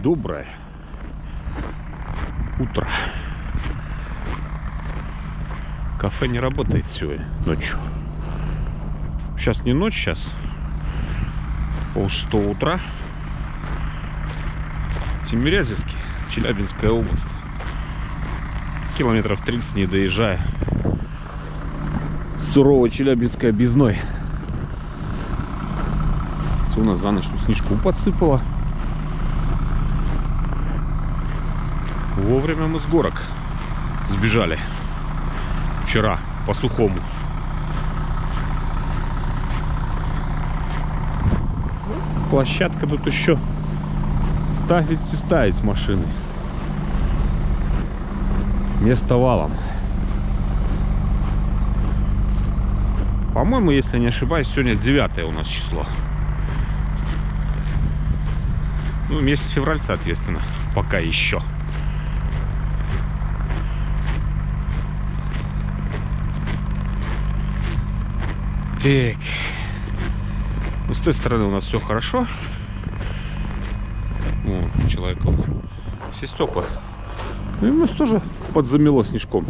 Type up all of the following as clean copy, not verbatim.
Доброе утро. Кафе не работает сегодня ночью. Сейчас не ночь, сейчас 5:30 утра. Тимирязевский, Челябинская область. Километров 30 не доезжая. Суровой Челябинской объездной. У нас за ночь тут снежку подсыпало. Вовремя мы с горок сбежали вчера по сухому. Площадка тут еще ставить и ставить машины. Место валом. По-моему, если не ошибаюсь, сегодня 9 у нас число. Ну, месяц февраль, соответственно, пока еще. Так. Ну, с той стороны у нас все хорошо. О, человеку все стекла. Ну, и у нас тоже подзамело снежком.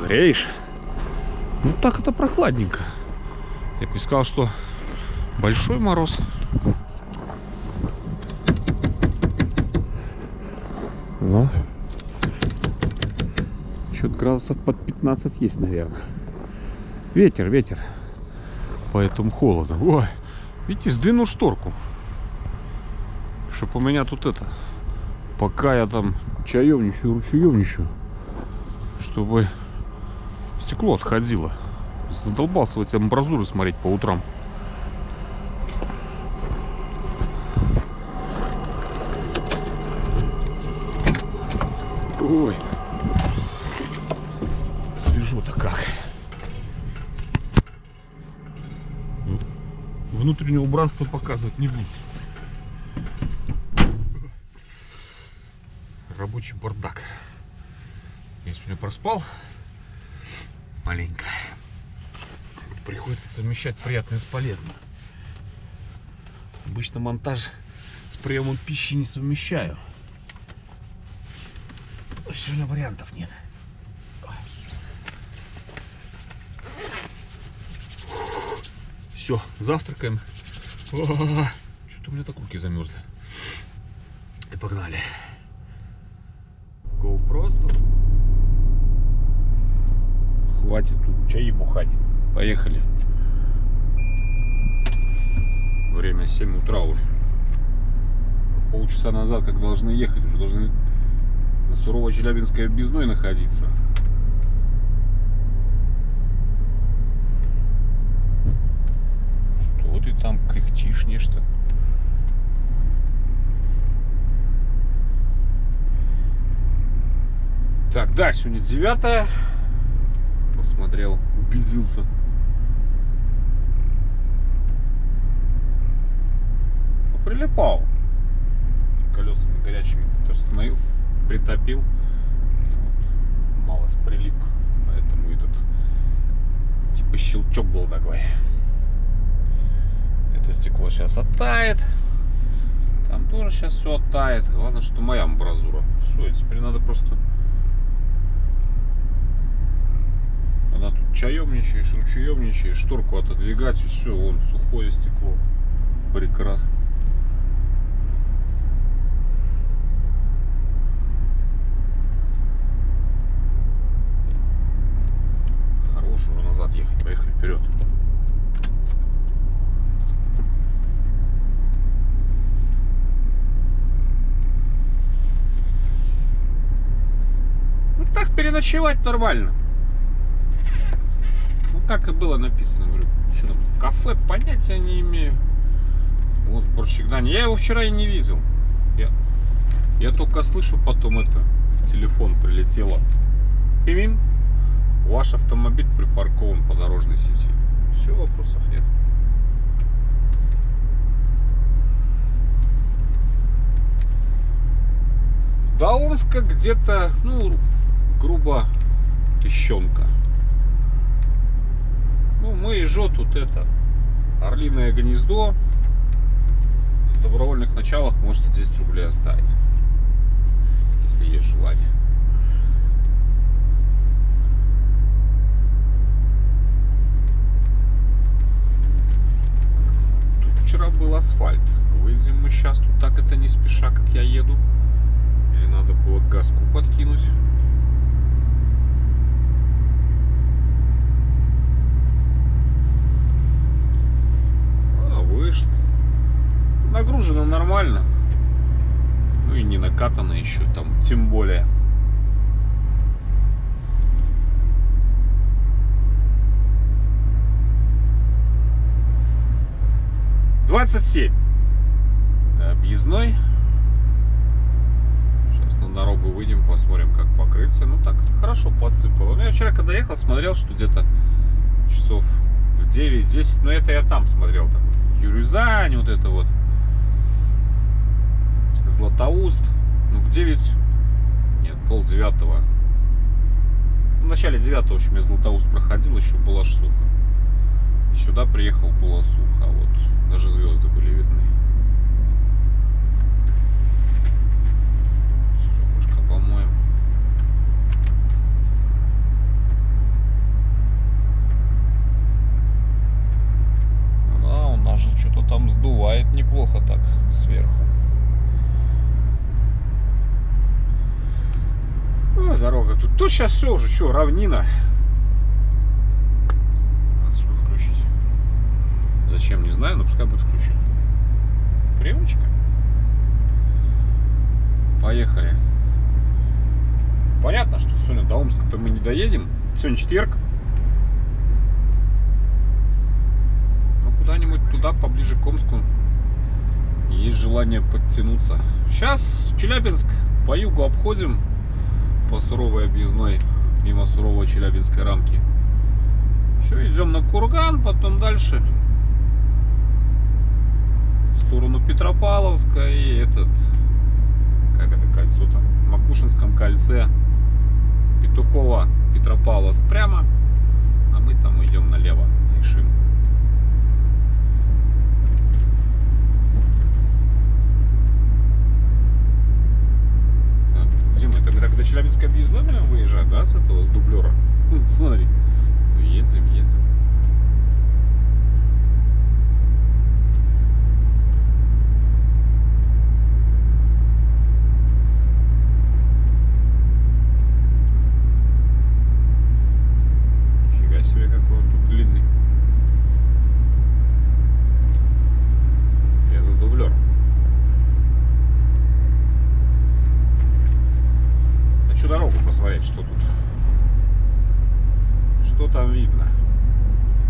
Греешь? Ну так это прохладненько. Я бы не сказал, что большой мороз. Но что-то градусов под 15 есть, наверное. Ветер. Поэтому холодно. Ой, видите, сдвинул шторку. Чтоб у меня тут это, пока я там чаевничаю, ручаевничаю, чтобы стекло отходило. Задолбался в эти амбразуры смотреть по утрам. Ой, свежо-то как. Внутреннее убранство показывать не буду. Рабочий бардак. Я сегодня проспал маленько. Приходится совмещать приятное с полезным. Обычно монтаж с приемом пищи не совмещаю. Но сегодня вариантов нет. Все, завтракаем. Что-то у меня так руки замерзли. И погнали. GoPro. Хватит тут чаи бухать. Поехали. Время 7 утра уже. Полчаса назад, как должны ехать, уже должны на суровой Челябинской объездной находиться. Что ты там кряхтишь нечто? Так, да, сегодня 9. Посмотрел, убедился. Прилипал. Колесами горячими остановился, притопил. И вот малость прилип. Поэтому этот типа щелчок был такой. Это стекло сейчас оттает. Там тоже сейчас все оттает. Главное, что моя амбразура. Все, теперь надо просто... Она тут чаемничаешь, ручаемничаешь, шторку отодвигать, и все, вон сухое стекло. Прекрасно. Хорош уже назад ехать, поехали вперед. Ну так переночевать нормально. Как и было написано, говорю, что там, кафе, понятия не имею. Вот сборщик Дани. Я его вчера и не видел. Я только слышу, потом это в телефон прилетело. Пимим, ваш автомобиль припаркован по дорожной сети. Все, вопросов нет. До Омска где-то, ну, грубо, тысячонка. Ну, мы жжет тут это Орлиное гнездо. В добровольных началах можете 10 рублей оставить, если есть желание. Тут вчера был асфальт. Выйдем мы сейчас тут так это не спеша, как я еду. Или надо было газку подкинуть. Вышло. Нагружено нормально. Ну и не накатано еще там, тем более. «27» до объездной. Сейчас на дорогу выйдем, посмотрим, как покрытие. Ну так это хорошо подсыпало. Ну, я вчера, когда ехал, смотрел, что где-то часов в 9-10. Но это я там смотрел, там Юрюзань, вот это вот, Златоуст. Ну, в 9, нет, пол-9. В начале 9, в общем, я Златоуст проходил, еще было аж сухо. И сюда приехал, было сухо. Вот, даже звезды были видны. Стеклышко помоем. У нас же что-то там сдувает неплохо так сверху. О, дорога тут. Тут сейчас все уже, что, равнина. Отсюда включить. Зачем, не знаю, но пускай будет включен. Привычка. Поехали. Понятно, что сегодня до Омска-то мы не доедем. Сегодня четверг. Куда-нибудь туда, поближе к Омску, есть желание подтянуться. Сейчас Челябинск по югу обходим, по суровой объездной, мимо суровой челябинской рамки. Все, идем на Курган, потом дальше в сторону Петропавловска и этот, как это кольцо там, в Макушинском кольце, Петухово, Петропавловск прямо, а мы там идем налево, на Ишим. Дима, это мы так до Челябинской объездной будем выезжать, да, с этого, с дублера? Смотри, едем. Нифига себе, какой он тут длинный. Я за дублером. Хочу дорогу посмотреть, что тут. Что там видно?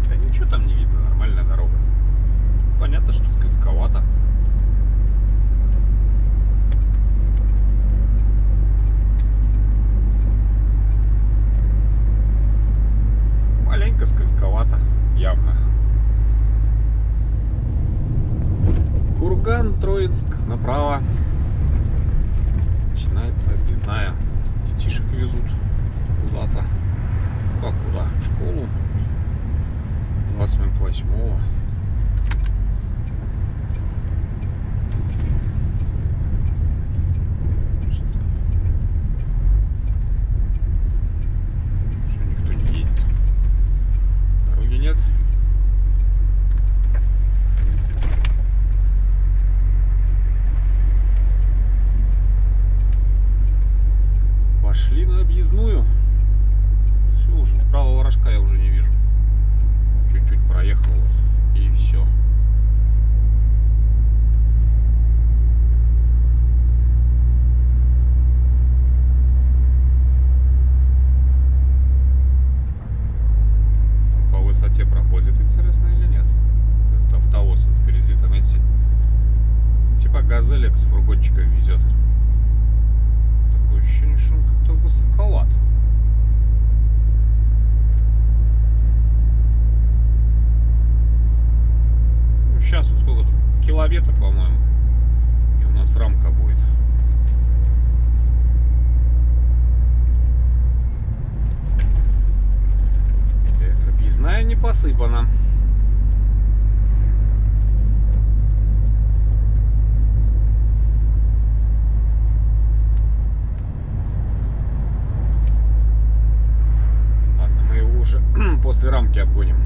Да ничего там не видно, нормальная дорога. Понятно, что скользковато. Маленько скользковато, явно. Курган, Троицк, направо. Начинается объездная. Детишек везут куда-то. А куда? В школу. 20 минут 8-го. Что, никто не едет? Дороги нет. Пошли на объездную. Все, уже правого рожка я уже не вижу. Чуть-чуть проехал и все. По высоте проходит, интересно или нет? Это автовоз вот впереди-то найти. Типа газелек с фургончиком везет. Такое ощущение, что он как-то высоковат. Ну, сейчас вот сколько тут? Километр, по-моему. И у нас рамка будет. Эх, объездная не по засыпано. Ладно, мы его уже после рамки обгоним.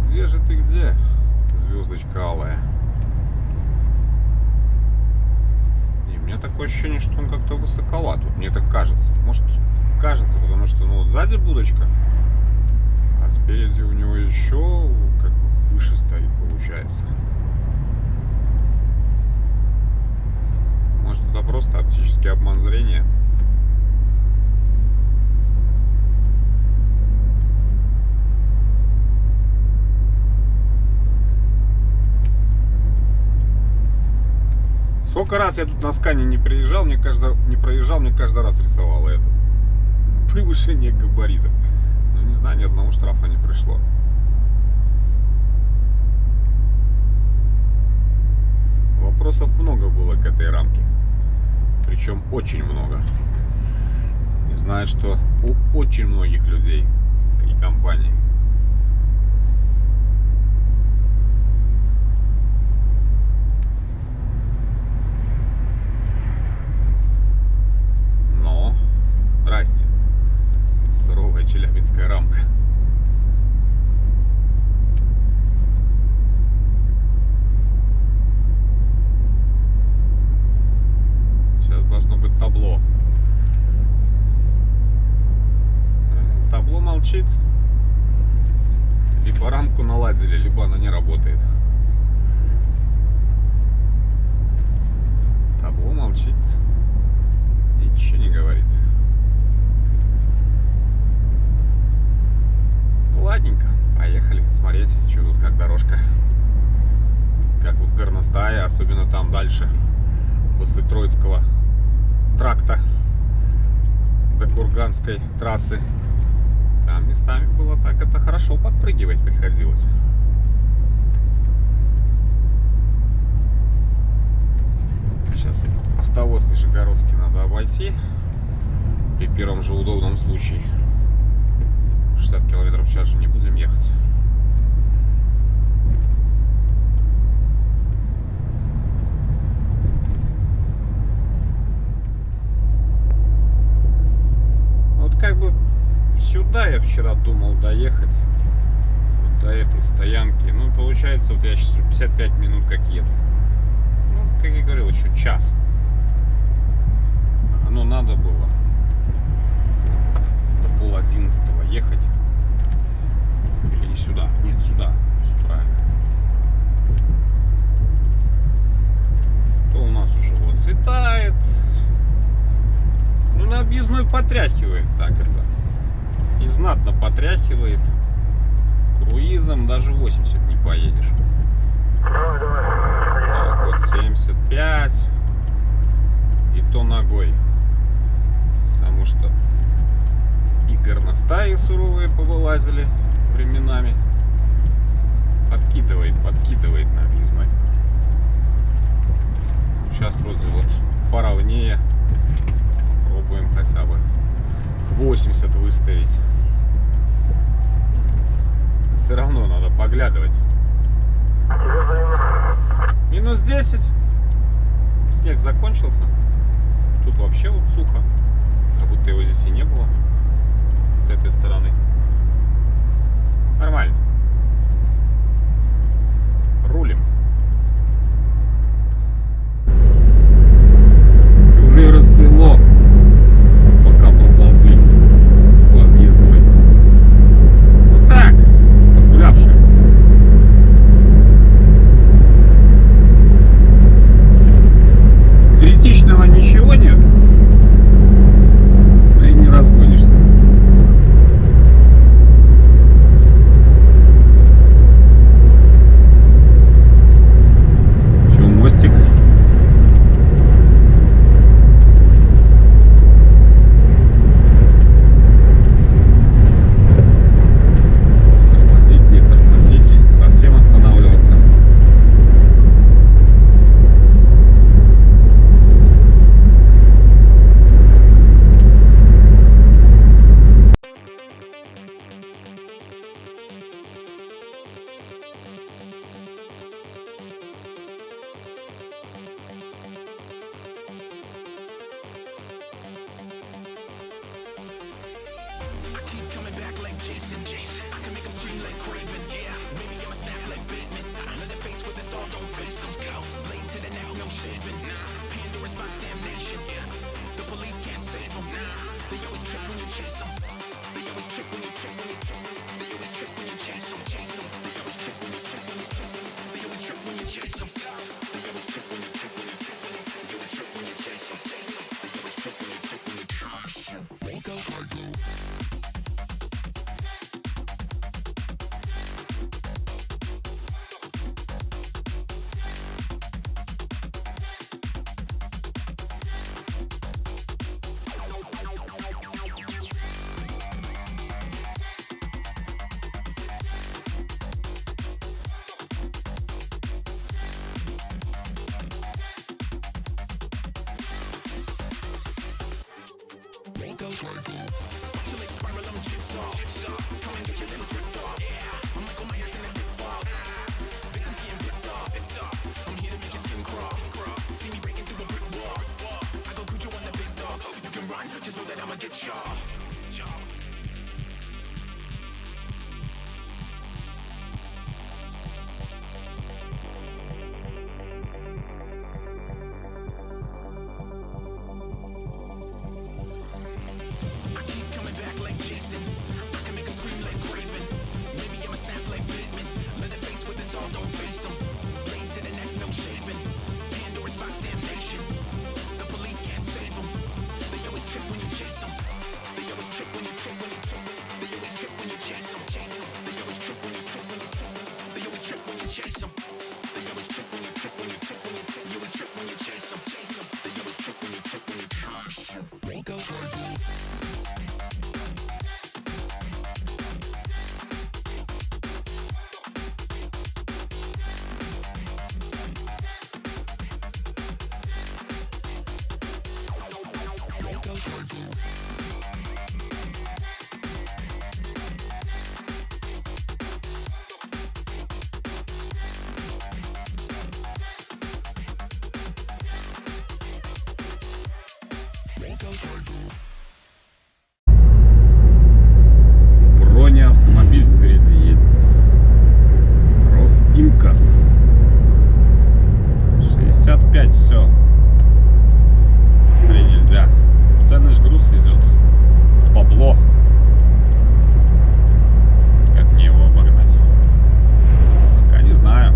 Где же ты, где, звездочка алая? И у меня такое ощущение, что он как-то высоковат. Вот мне так кажется. Может, кажется, потому что ну вот сзади будочка, а спереди у него еще как бы выше стоит, получается. Может, это просто оптический обман зрения. Сколько раз я тут на скане не проезжал, мне каждый раз рисовало это. Превышение габаритов. Но не знаю, ни одного штрафа не пришло. Вопросов много было к этой рамке. Причем очень много. И знаю, что у очень многих людей и компаний. Здрасте. Суровая челябинская рамка. Сейчас должно быть табло. Табло молчит. Либо рамку наладили, либо она не работает. Табло молчит. Ничего не говорит. Ладненько, поехали смотреть, что тут как дорожка. Как тут горностая, особенно там дальше, после Троицкого тракта до Курганской трассы. Там местами было так, это хорошо подпрыгивать приходилось. Сейчас автовоз Нижегородский надо обойти при первом же удобном случае. 60 км в час же не будем ехать. Вот как бы сюда я вчера думал доехать, вот до этой стоянки. Ну, получается, вот я сейчас уже 55 минут как еду. Ну, как я говорил, еще час. Оно надо было до 10:30 ехать. Или не сюда? Нет, сюда. Все правильно. То у нас уже вот светает. Ну, на объездной потряхивает так это. И знатно потряхивает. Круизом даже 80 не поедешь. Так, вот 75. И то ногой. Потому что и горностаи суровые повылазили временами. Подкидывает на объездной. Ну, сейчас вроде вот поровнее. Попробуем хотя бы 80 выставить. Все равно надо поглядывать. Минус 10. Снег закончился. Тут вообще вот сухо. Как будто его здесь и не было. С этой стороны. Нормально. Рулим. Уже рассвело, пока проползли по объездной. Вот так, подгулявшие. Критичного ничего нет. Да и не разгонишься. Jason. I can make them scream like Craven. Maybe I'ma snap like Batman. Another face with us all, don't face them. Blade to the neck, no shaving. Pandora's box, damnation. The police can't save them. They always trip when you chase them. They always trip when you trip when you They always trip when you chase them. They always trip when you trip when you They always trip when you chase them. They always trip when you trip when you They always trip when you chase them. They always trip when you trip when you Go, go. Бронеавтомобиль впереди едет. Росимкас. 65, все. Быстрее нельзя. Ценный ж груз везет. Бабло. Как мне его обогнать? Пока не знаю.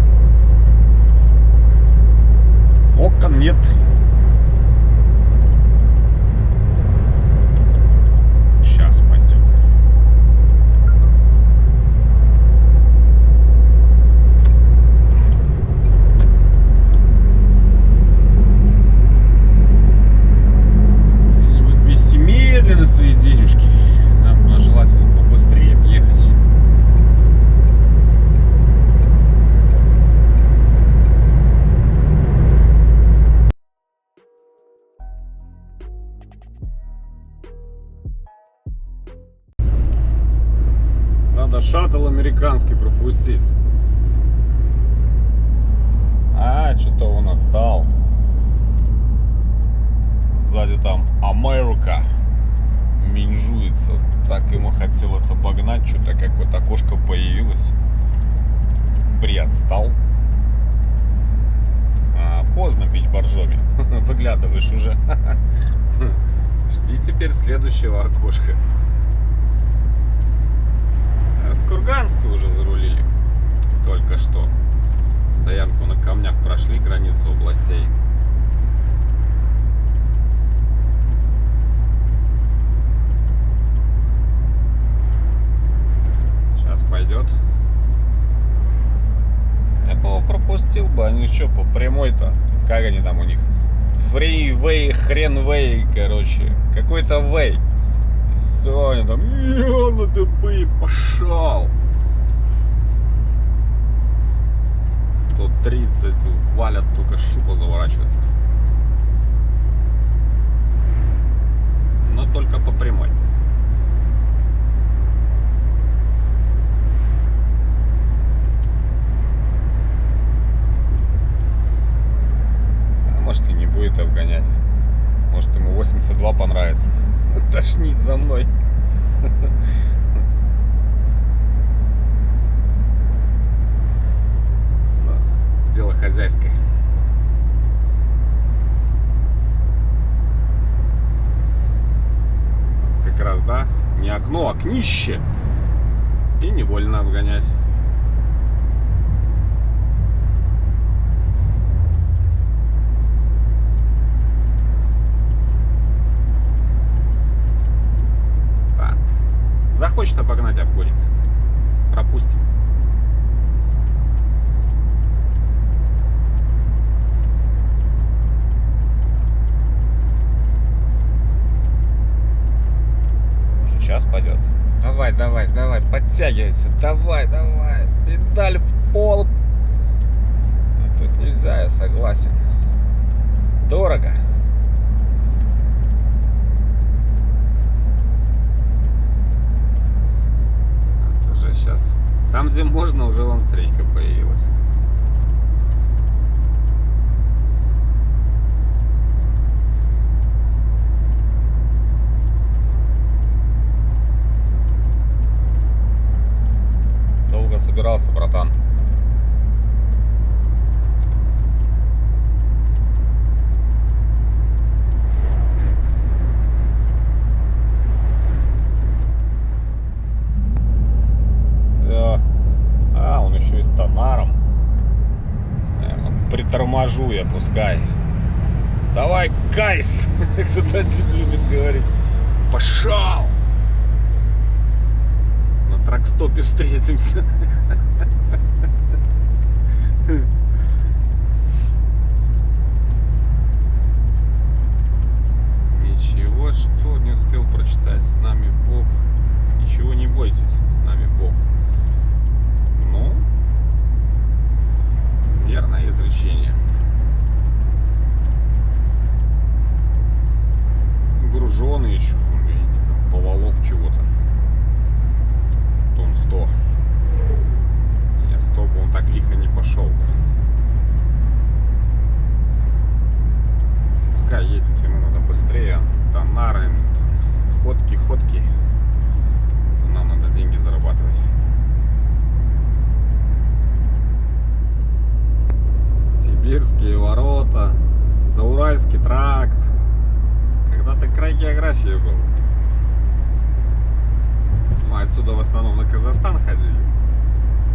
Окон нет. Сейчас пойдем. Вести медленно свои денежки. Нам желательно побыстрее ехать. Надо шаттл американский пропустить. Что-то он отстал. Сзади там Америка менжуется. Так ему хотелось обогнать. Что-то какое-то окошко появилось. Приотстал. Поздно бить боржоми. Выглядываешь уже. Жди теперь следующего окошка. В Курганскую уже зарулили. Только что. Стоянку на камнях прошли, границу областей. Сейчас пойдет. Я бы его пропустил бы, они что, по прямой-то? Как они там у них? Фривей, хренвей, короче. Какой-то вей. Все, они там, на дыбы, пошел. 130 валят, только шуба заворачивается. Но только по прямой. А может и не будет обгонять. Может ему 82 понравится. Тошнит за мной. дело хозяйское. Как раз, да? Не окно, а окнище. И не больно обгонять. Так. Захочет обогнать, обгонит. Пропустим. Сейчас пойдет. Давай, давай, давай, подтягивайся. Давай, давай. Педаль в пол. И тут нельзя, я согласен. Дорого. Это же сейчас... Там, где можно, уже вон встречка появилась. Долго собирался, братан. Все. А, он еще и с тонаром. Приторможу я, пускай. Давай, гайс! Кто-то один любит говорить. Пошел! На тракстопе встретимся. Ничего, что не успел прочитать. С нами Бог. Ничего не бойтесь, с нами Бог. Ну, верное изречение. Груженый еще, видите, там поволок чего-то. Тон 100. Я 100 бы он так лихо не пошел. Пускай едет, ему надо быстрее. Тонары, ходки. Нам надо деньги зарабатывать. Сибирские ворота, Зауральский тракт. Когда-то край географии был. Мы отсюда в основном на Казахстан ходили.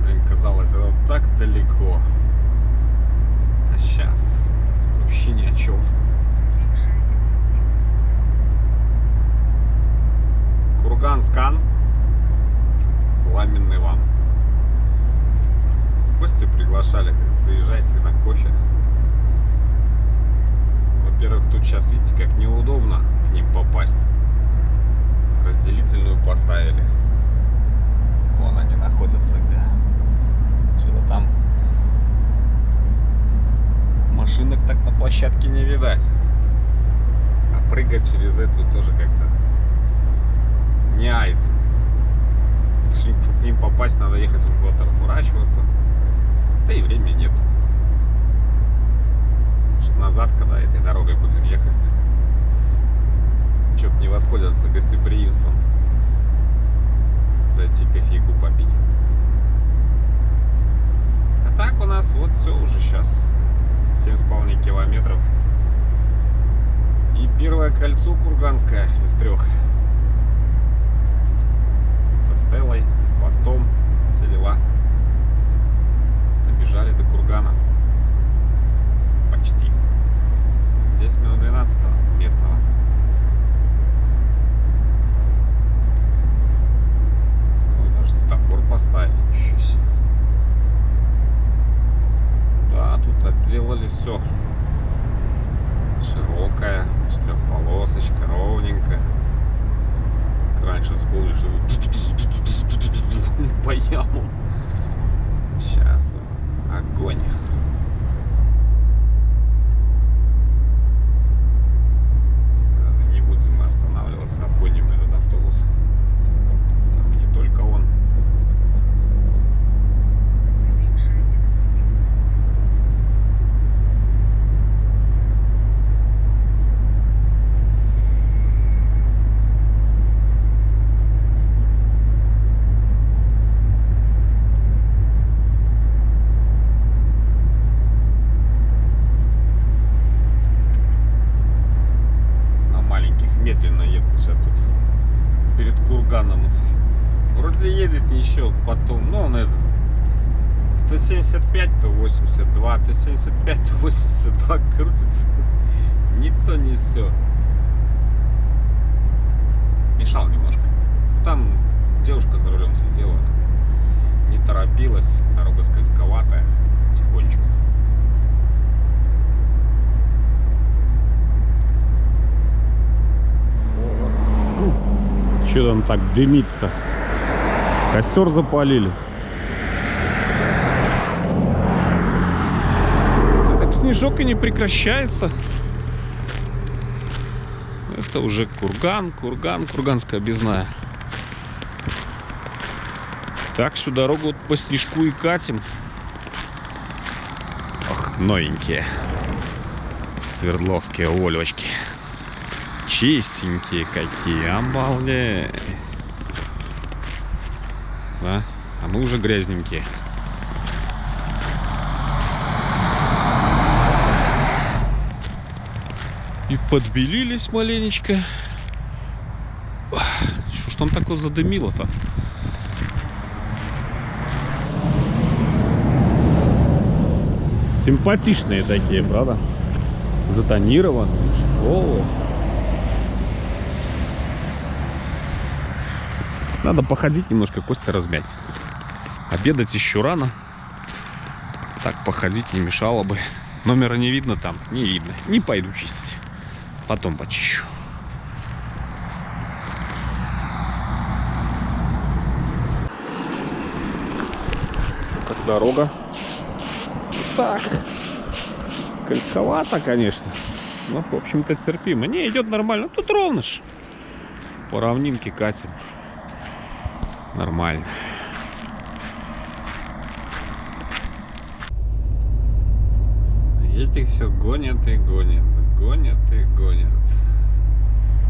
Блин, казалось, это так далеко. А сейчас вообще ни о чем. Курган-Скан. Пламенный вам. Гости приглашали, заезжайте на кофе. Во-первых, тут сейчас, видите, как неудобно к ним попасть. Разделительную поставили. Вон они находятся где. Что-то там машинок так на площадке не видать. А прыгать через эту тоже как-то не айс. Чтобы к ним попасть, надо ехать куда-то разворачиваться. Да и времени нет. Что назад, когда этой дорогой будем ехать, чтоб не воспользоваться гостеприимством, зайти кофейку попить. А так у нас вот все уже сейчас 7,5 километров. И первое кольцо Курганское из 3. Со Стеллой, с постом, все дела. Добежали до Кургана. Почти. 10 минут 12 местного. Ой, даже светофор поставили. Ничего себе. Да, тут отделали все. Широкая, 4-полосочка, ровненькая. Раньше вспомнишь по ямам. Сейчас огонь. Не будем мы останавливаться, обгоним этот автобус. Там и не только он. медленно еду. Сейчас тут перед курганом. Вроде едет еще потом. Ну, он это. То 75, то 82, то 75, то 82 крутится. Ни то, ни сё. Мешал немножко. Там девушка за рулем сидела. Не торопилась. Дорога скользковатая. Тихонечко. Че там так дымит-то? Костер запалили. Так снежок и не прекращается. Это уже Курганская объездная. Так, всю дорогу вот по снежку и катим. Ох, новенькие Свердловские Вольвочки. Чистенькие какие, обалдеть. Да? А мы уже грязненькие. И подбелились маленечко. Что ж там такое задымило-то? Симпатичные такие, правда? Затонированные, школы. Надо походить немножко, кости размять. Обедать еще рано. Так походить не мешало бы. Номера не видно там? Не видно. Не пойду чистить. Потом почищу. Как дорога. Так. Скользковато, конечно. Но, в общем-то, терпимо. Не, идет нормально. Тут ровно ж. По равнинке катим. Нормально. Эти все гонят и гонят. Гонят и гонят.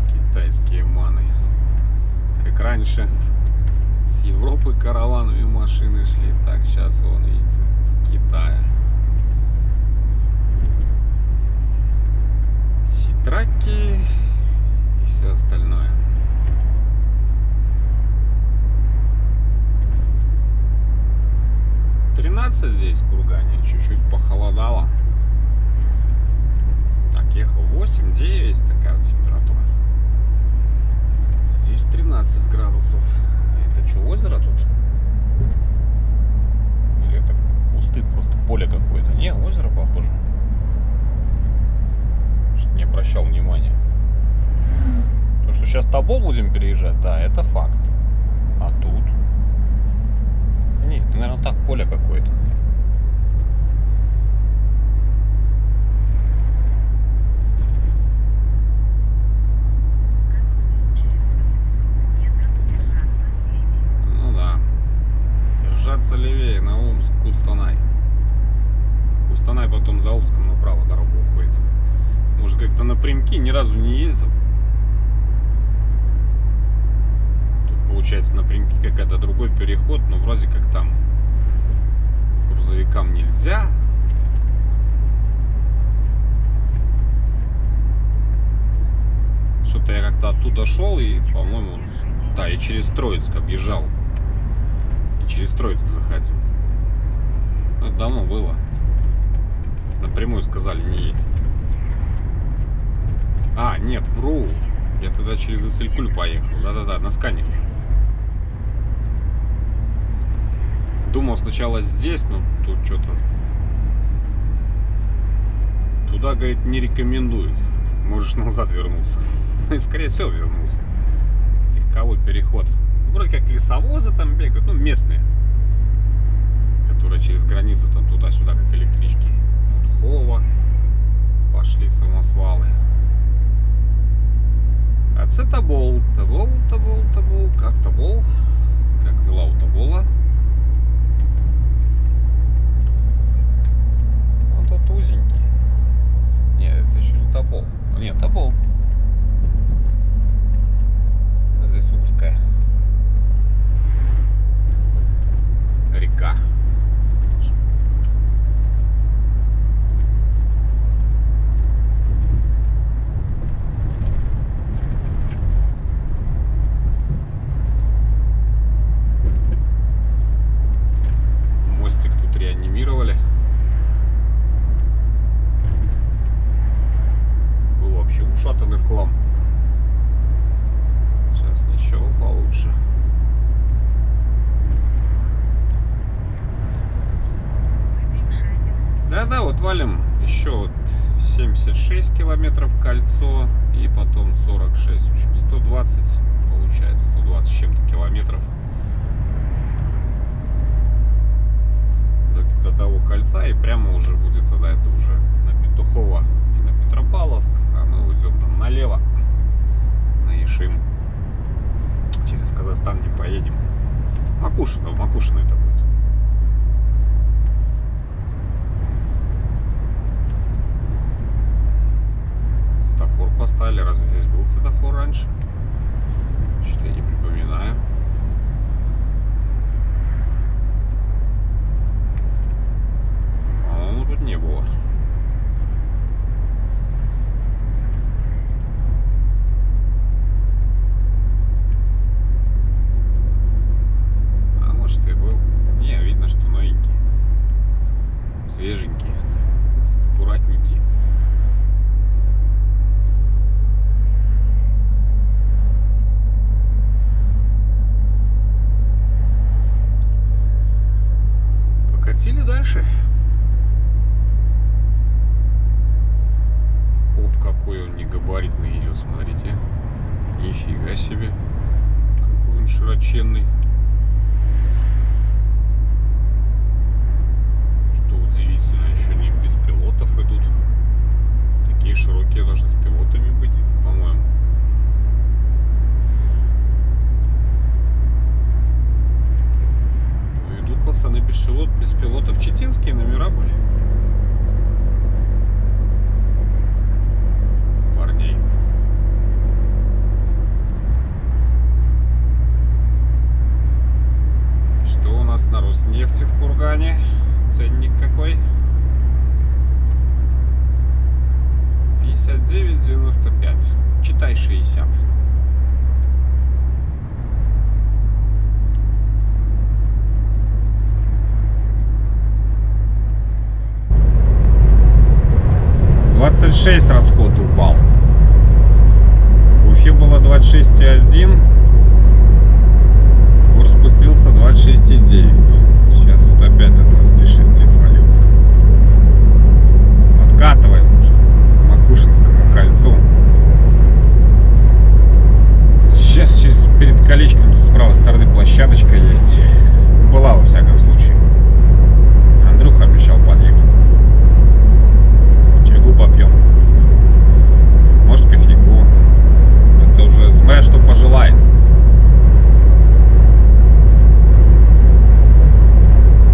Китайские маны. Как раньше с Европы караванами машины шли. Так сейчас, вон, видите, с Китая. Ситраки и все остальное. Здесь в Кургане чуть-чуть похолодало. Так, ехал 8-9, такая вот температура. Здесь 13 градусов. Это что, озеро тут? Или это кусты, просто поле какое-то? Не, озеро похоже. Что-то не обращал внимания. То, что сейчас Тобол будем переезжать, да, это факт. А тут? Нет, это, наверное, так поле какое-то. Левее на Омск, Кустанай. Кустанай потом за Омском направо дорогу уходит. Может, как-то напрямки ни разу не ездил. Тут получается напрямки какой-то другой переход, но вроде как там грузовикам нельзя. Что-то я как-то оттуда шел и, по-моему, да, и через Троицк объезжал. Через Троицк заходил. Ну, это давно было. Напрямую сказали, не едь. А, нет, вру. Я тогда через Иссык-Куль поехал. Да-да-да, на скане уже. Думал сначала здесь, но тут что-то... Туда, говорит, не рекомендуется. Можешь назад вернуться. И, скорее всего, вернулся. Легковой переход. Вроде как лесовозы там бегают, ну местные, которые через границу там туда-сюда, как электрички. Вот Хова, пошли самосвалы. А це Тобол, Тобол, как Тобол, как дела у Тобола? Он тут узенький. Нет, это еще не Тобол. Нет, Тобол. Здесь узкая. Река. Сейчас ничего получше. Да-да, вот валим еще вот 76 километров кольцо и потом 46. В общем, 120 получается, 120 с чем-то километров до того кольца, и прямо уже будет тогда это уже на Петухово и на Петропавловск, а мы уйдем там налево на Ишим. Через Казахстан не поедем. Макушино, в Макушино это будет. Светофор поставили. Разве здесь был светофор раньше? Что-то я не припоминаю. По-моему, тут не было. А может и был. Не, видно, что новенький. Свеженький. Аккуратненький. Покатили дальше. Ох, какой он негабаритный идет, смотрите. Нифига себе. Какой он широченный. Что удивительно, еще не без пилотов идут. Такие широкие должны с пилотами быть, по-моему. Идут пацаны без пилотов. Читинские номера были. Парней. Что у нас на Роснефти в Кургане? Ценник какой? 59,95. Читай 60. $26 расход упал. В Уфе было 26,1. Курс спустился 26,9. Сейчас вот опять от 26 свалился. Подкатываем уже к Макушинскому кольцу. Сейчас перед колечком тут с правой стороны площадочка есть. Была во всяком случае. Андрюха обещал подъехать. Чайку попьем. Может, кофейку. Это уже смотря что пожелает.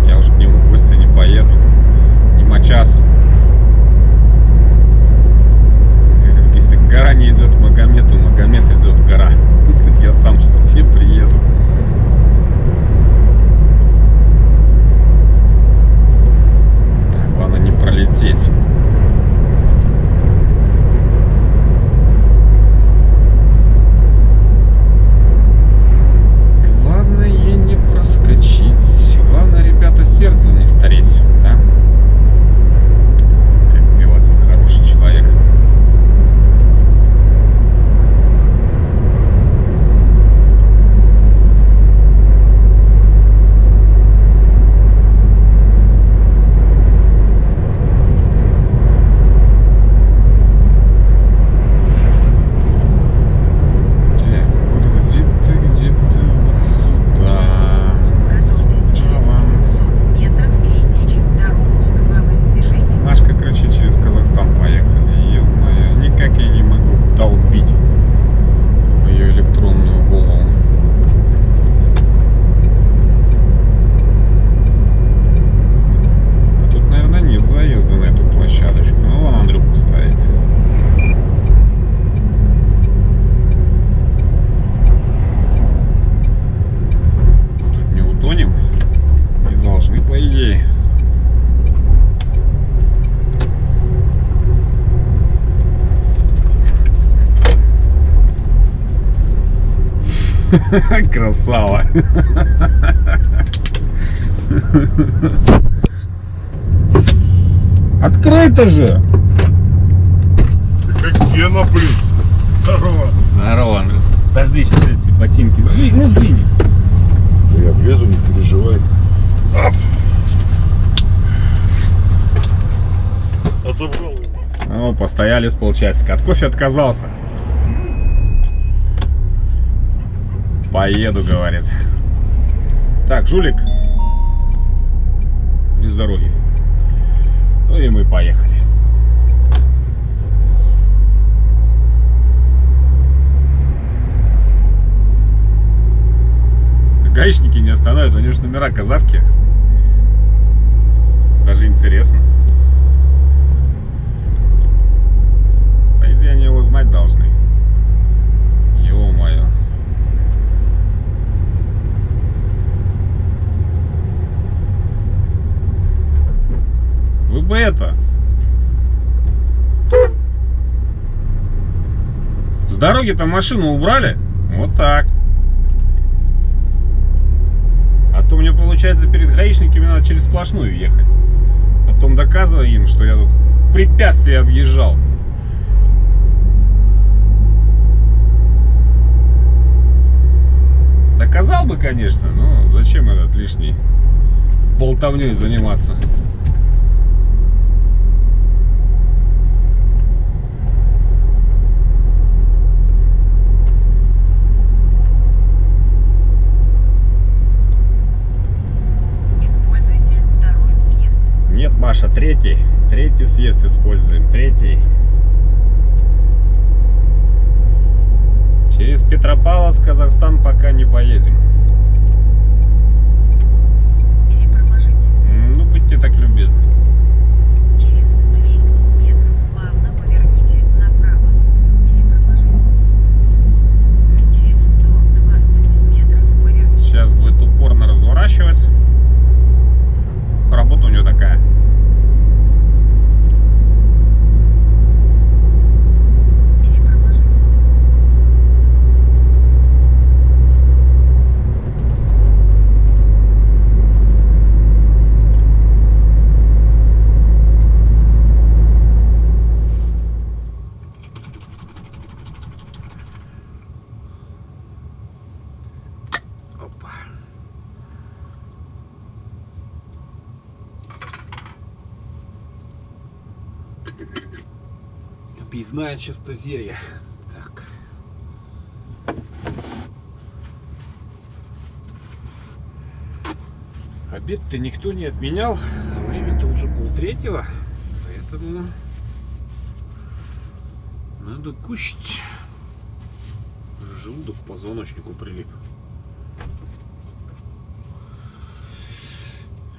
Я уже к нему в гости не поеду. Нема часу. Если гора не идет к Магомету, Магомед идет в гора. Я сам сейчас к тебе приеду. Так, главное не пролететь. Главное не проскочить. Главное, ребята, сердцем не стареть, да? Как пел один хороший человек. Красава. Открыто же. Как Гена, блин. подожди, сейчас эти ботинки сдвинь, ну сдвинь. Да я влезу, не переживай. Ап. Отобрал. Ну, постояли с полчасика. От кофе отказался. Поеду, говорит. Так, жулик. Без дороги. Ну и мы поехали. Гаишники не останавливают, у него же номера казахские. Даже интересно. По идее, они его знать должны. Ё-моё. Вы бы это... С дороги-то машину убрали? Вот так. А то мне получается перед гаишниками надо через сплошную ехать. Потом доказывая им, что я тут препятствия объезжал. Доказал бы, конечно, но зачем этот лишний болтовней заниматься? Используйте второй съезд. Нет, Маша, третий съезд используем, третий. Через Петропавловск, Казахстан пока не поедем. Перепроложить. Ну, будьте так любезны. Через 200 метров плавно поверните направо. Перепроложить. Через 120 метров поверните. Сейчас будет упорно разворачивать. Работа у него такая. Перепроложить. Опа. Объездная чистозерье. Так. Обед-то никто не отменял, а время-то уже полтретьего, поэтому надо кушать. Желудок к позвоночнику прилип.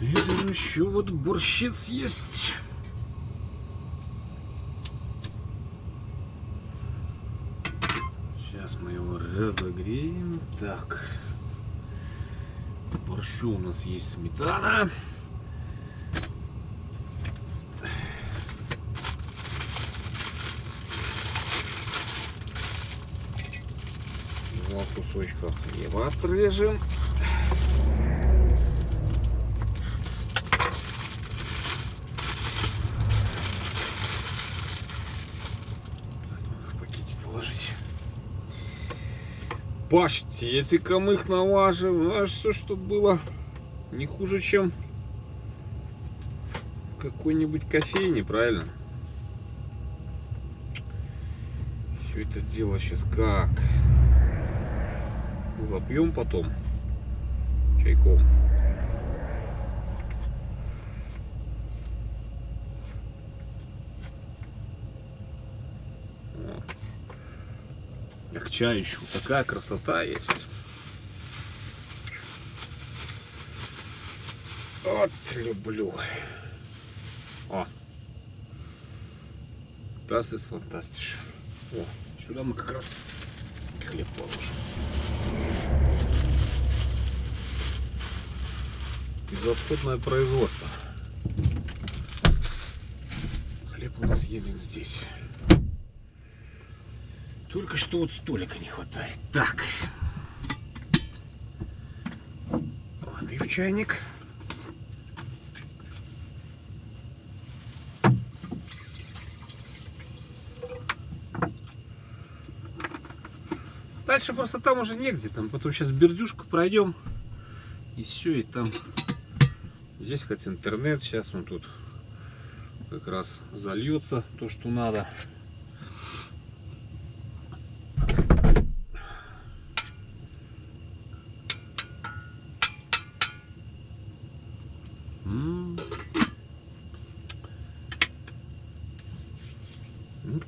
И еще вот борщец есть. Сейчас мы его разогреем. Так. В борщу у нас есть сметана. Два кусочка хлеба отрежем. В пакетик положить. Паштетиком их наважим. Ну, аж все, что было не хуже, чем в какой-нибудь кофейне, правильно? Все это дело сейчас как? Запьем потом чайком. Вот. А к чаю еще такая красота есть. Вот люблю. О, das ist fantastisch. О, сюда мы как раз хлеб положим. Безотходное производство. Хлеб у нас едет здесь. Только что вот столика не хватает. Так. Воды в чайник. Дальше просто там уже негде. Там потом сейчас Бердюшку пройдем. И все, и там. Здесь хоть интернет. Сейчас он тут как раз зальется то, что надо. Ну,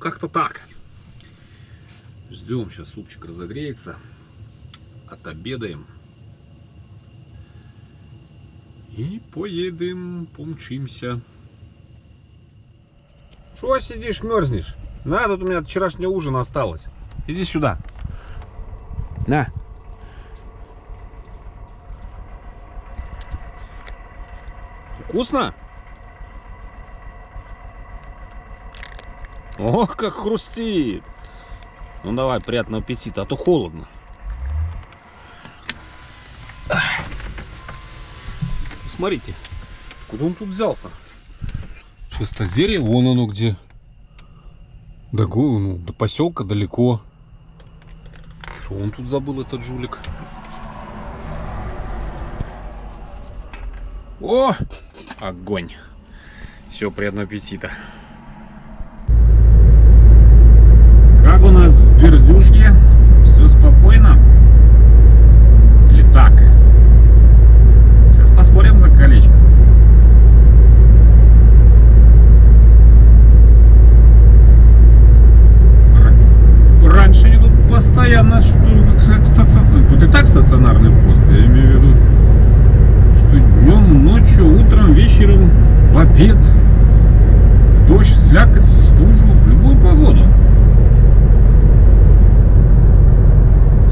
как-то так. Ждем, сейчас супчик разогреется. Отобедаем. И поедем, помчимся. Что сидишь, мерзнешь? На, тут у меня от вчерашнего ужина осталось. Иди сюда. На. Вкусно? Ох, как хрустит. Ну давай, приятного аппетита, а то холодно. Смотрите, куда он тут взялся? Шестозерье, вон оно где. До поселка далеко. Что он тут забыл, этот жулик? О, огонь. Все, приятного аппетита. Как у нас в Бердюшке? Все спокойно? Или так? Сейчас поспорим за колечко. Раньше они тут постоянно, тут и так стационарный пост, я имею в виду, что днем, ночью, утром, вечером, в обед, в дождь, в слякоть, в стужу, в любую погоду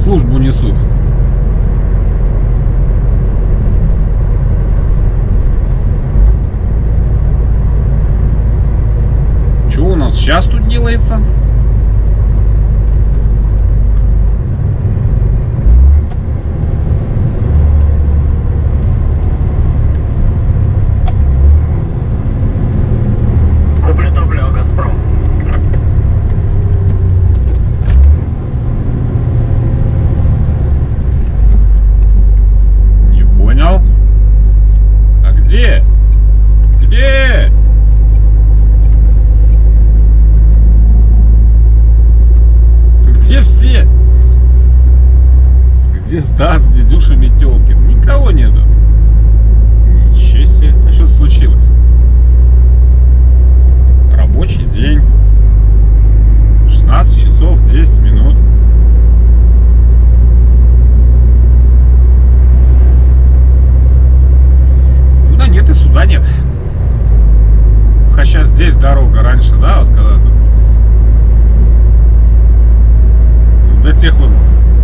службу несут. Что у нас сейчас тут делается? Где Стас, Дедюша, Метелкин? Никого нету. Ничего себе. А что случилось? Рабочий день. 16 часов 10 минут. Туда нет и сюда нет. Хотя здесь дорога раньше, да, вот когда-то. До тех вот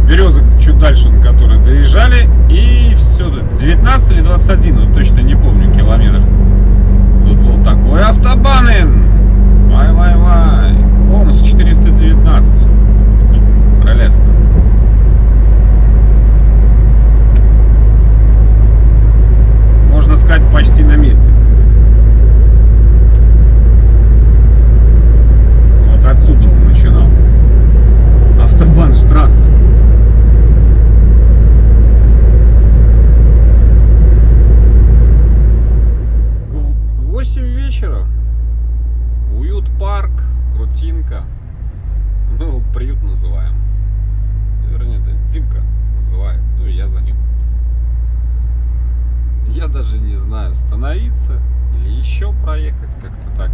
березок чуть дальше, на которые доезжали, и все, 19 или 21, вот точно не помню километр. Тут был такой автобан. Вай-вай-вай. Омск 419. Прелестно. Можно сказать, почти на месте. Вот отсюда он начинался. Автобан-штрассе. 8 вечера. Уют-парк, крутинка. Мы его приют называем. Вернее, это Димка называет. Ну и я за ним. Я даже не знаю, остановиться или еще проехать как-то так.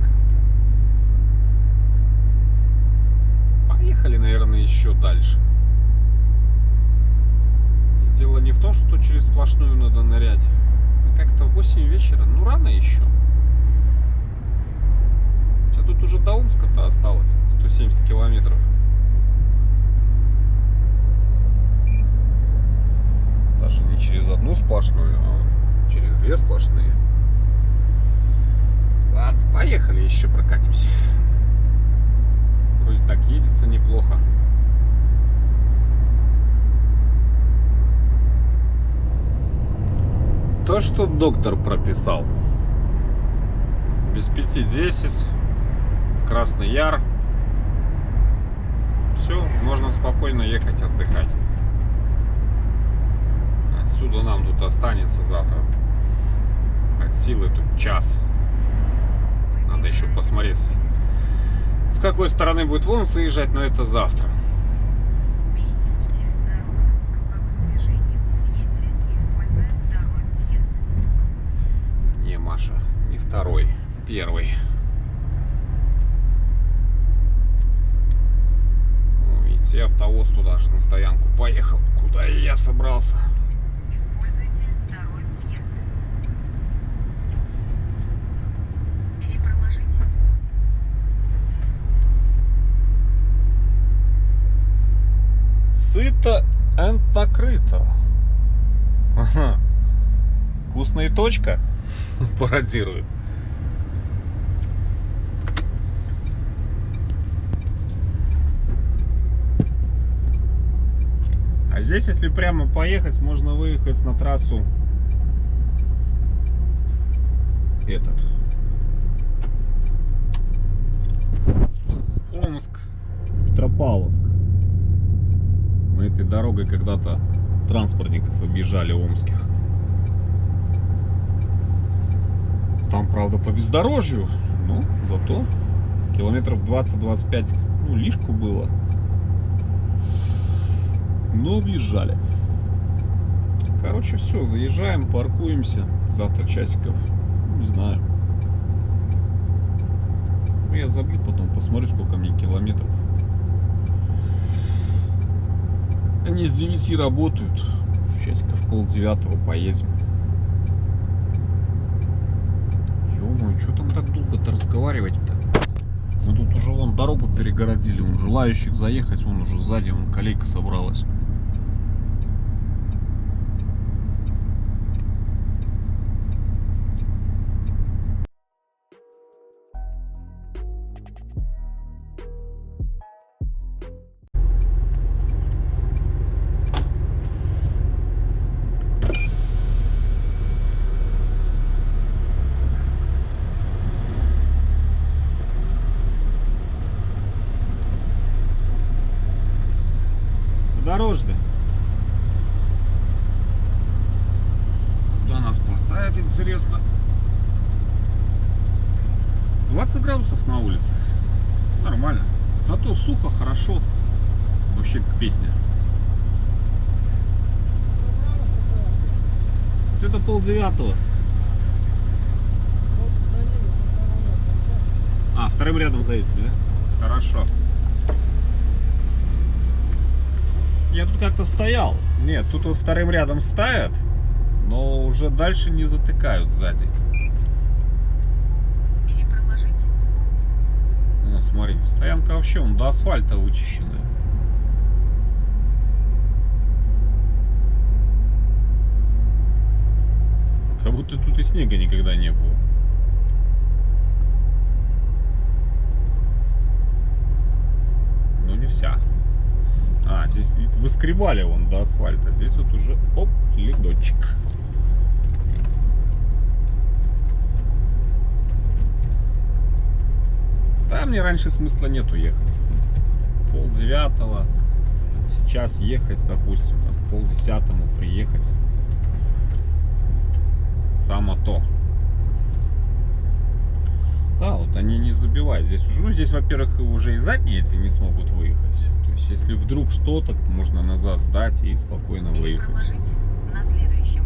Поехали, наверное, еще дальше. И дело не в том, что тут через сплошную надо нырять. Как-то 8 вечера, ну рано еще. А тут уже до Омска-то осталось 170 километров. Даже не через одну сплошную, а через две сплошные. Ладно, поехали, еще прокатимся. Вроде так едется неплохо. То, что доктор прописал. Без 5:10. Красный Яр. Все, можно спокойно ехать отдыхать. Отсюда нам тут останется завтра от силы тут час. Надо еще посмотреть, с какой стороны будет вон заезжать, но это завтра. Пересеките дорогу с круговым движением. Съедьте, используя второй съезд. Не, Маша, не второй, первый. Ну, видите, автовоз туда же на стоянку поехал, куда и я собрался. Используйте второй съезд. Перепроложить. Сыто и накрыто. Ага. Вкусная точка пародирует. А здесь, если прямо поехать, можно выехать на трассу Омск, Петропавловск. Мы этой дорогой когда-то транспортников объезжали омских. Там, правда, по бездорожью, но зато километров 20-25, ну, лишку было. Но объезжали. Короче, все, заезжаем, паркуемся. Завтра часиков, не знаю. Ну, я забью, потом посмотрю, сколько мне километров. Они с 9 работают. Часиков 8:30 поедем. Ё-моё, что там так долго-то разговаривать-то? Мы тут уже вон дорогу перегородили. Вон желающих заехать, вон уже сзади вон колейка собралась. Дорожный. Куда нас поставят, интересно? 20 градусов на улице. Нормально. Зато сухо, хорошо. Вообще песня. Где-то 8:30. А, вторым рядом за этими, да? Хорошо. Я тут как-то стоял. Нет, тут вот вторым рядом ставят, но уже дальше не затыкают сзади. Перепроложить. Ну, смотрите, стоянка вообще вон до асфальта вычищенная. Как будто тут и снега никогда не было. Но не вся. А, здесь выскребали вон до асфальта. Здесь вот уже, оп, ледочек. Да, мне раньше смысла нету ехать. 8:30. Сейчас ехать, допустим, к 9:30 приехать. Само то. Да, вот они не забивают. Здесь уже, ну, здесь, во-первых, уже и задние эти не смогут выехать. То есть, если вдруг что-то, можно назад сдать и спокойно выехать. Перепроложить на следующем